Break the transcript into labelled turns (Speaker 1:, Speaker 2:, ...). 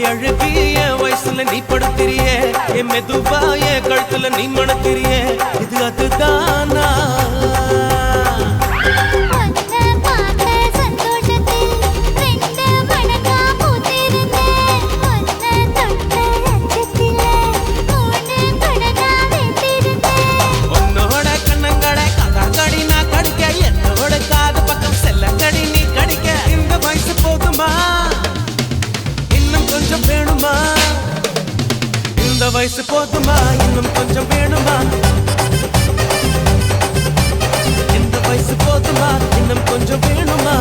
Speaker 1: அழுகி என் வயசுல நீ படுத்திரியே என் மெதுவா என் கழுத்துல நீ மணத்திரியே இது அதுதானா உன்னோட கண்ணங்களை கதாங்கடி நான் கடிக்க என்னோட காது பக்கம் செல்லங்கடி நீ கடிக்க இந்த வயசு போதுமா இன்னும் கொஞ்சம் வேணுமா இந்த வயசு போதுமா இன்னும் கொஞ்சம் வேணுமா இந்த வயசு போதுமா இன்னும் கொஞ்சம் வேணுமா